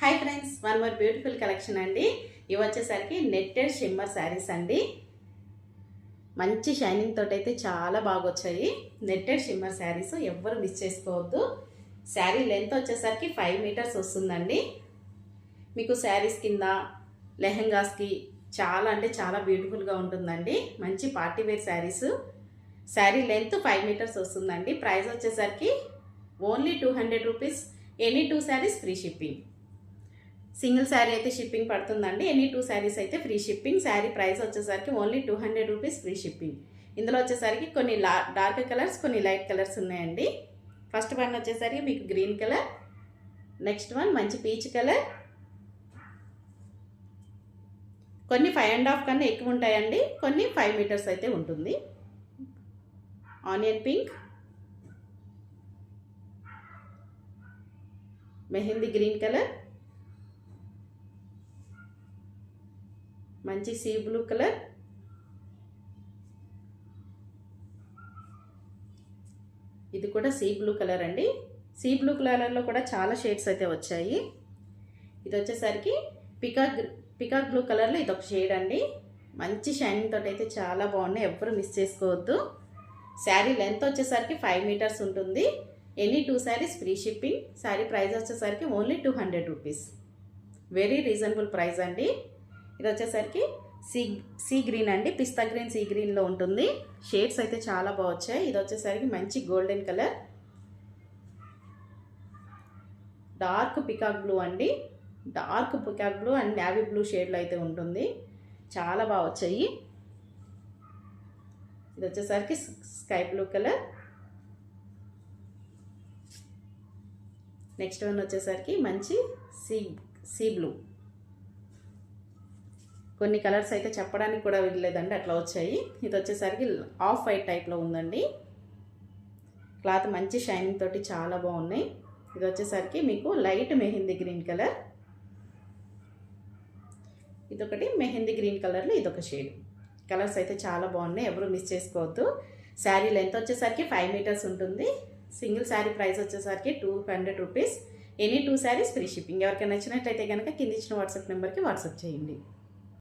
Hi friends, one more beautiful collection అండి. ఇవి వచ్చేసరికి నెట్టెడ్ షిమ్మర్ శారీస్ అండి. మంచి షైనింగ్ తోటి అయితే చాలా బాగా వచ్చాయి. నెట్టెడ్ షిమ్మర్ శారీస్ ఎవ్వరు మిస్ చేసుకోవద్దు. శారీ లెంత్ వచ్చేసరికి 5 మీటర్స్ వస్తుందండి. మీకు శారీస్ కింద లెహెంగాస్కి చాలా అంటే చాలా బ్యూటిఫుల్గా ఉంటుందండి. మంచి party wear saris. Sari length 5 metres వస్తుందండి. ప్రైస్ వచ్చేసరికి only 200 rupees. Any 2 saris free shipping. Single sari అయితే షిప్పింగ్ పడుతుందండి. ఎనీ 2 శారీస్ అయితే ఫ్రీ షిప్పింగ్. శారీ ప్రైస్ వచ్చేసరికి ఓన్లీ 200 రూపీస్ ఫ్రీ షిప్పింగ్. ఇందులో వచ్చేసరికి కొన్ని డార్క్ కలర్స్, కొన్ని లైట్ కలర్స్ ఉన్నాయండి. ఫస్ట్ వన్ వచ్చేసరికి మీకు గ్రీన్ కలర్, నెక్స్ట్ వన్ మంచి పీచ్ కలర్, కొన్ని 5.5 కన్నా ఎక్కువ ఉంటాయండి, కొన్ని 5 మీటర్స్ అయితే ఉంటుంది. Onion pink, mehndi green colour, మంచి సీ బ్లూ కలర్, ఇది కూడా సీ బ్లూ కలర్ అండి. సీ బ్లూ కలర్లో కూడా చాలా షేడ్స్ అయితే వచ్చాయి. ఇది వచ్చేసరికి పికాక్ బ్లూ కలర్లో ఇది ఒక షేడ్ అండి. మంచి షైనింగ్ తోటి అయితే చాలా బాగున్నాయి, ఎవ్వరు మిస్ చేసుకోవద్దు. శారీ లెంత్ వచ్చేసరికి 5 మీటర్స్ ఉంటుంది. Any 2 saris free shipping. Sari price వచ్చేసరికి only 200 rupees. Very reasonable price అండి. ఇది వచ్చేసరికి సీ గ్రీన్ అండి, పిస్తా గ్రీన్ సీ గ్రీన్లో ఉంటుంది. షేడ్స్ అయితే చాలా బాగా వచ్చాయి. ఇది వచ్చేసరికి మంచి golden colour, dark peacock blue అండి. Dark peacock blue and navy blue షేడ్లో అయితే ఉంటుంది. చాలా బాగా వచ్చాయి. ఇది వచ్చేసరికి sky blue colour, next one వచ్చేసరికి మంచి సీ బ్లూ. కొన్ని కలర్స్ అయితే చెప్పడానికి కూడా వీల్లేదండి, అట్లా వచ్చాయి. ఇది వచ్చేసరికి ఆఫ్ వైట్ టైప్లో ఉందండి. క్లాత్ మంచి షైనింగ్ తోటి చాలా బాగున్నాయి. ఇది వచ్చేసరికి మీకు లైట్ మెహందీ గ్రీన్ కలర్, ఇదొకటి మెహందీ గ్రీన్ కలర్లో ఇదొక షేడ్. కలర్స్ అయితే చాలా బాగున్నాయి, ఎవరు మిస్ చేసుకోవద్దు. శారీ లెంత్ వచ్చేసరికి 5 మీటర్స్ ఉంటుంది. సింగిల్ శారీ ప్రైస్ వచ్చేసరికి 200 rupees. Any 2 saris free shipping. ఎవరికైనా నచ్చినట్లయితే కనుక కింద ఇచ్చిన వాట్సాప్ నెంబర్కి వాట్సాప్ చేయండి.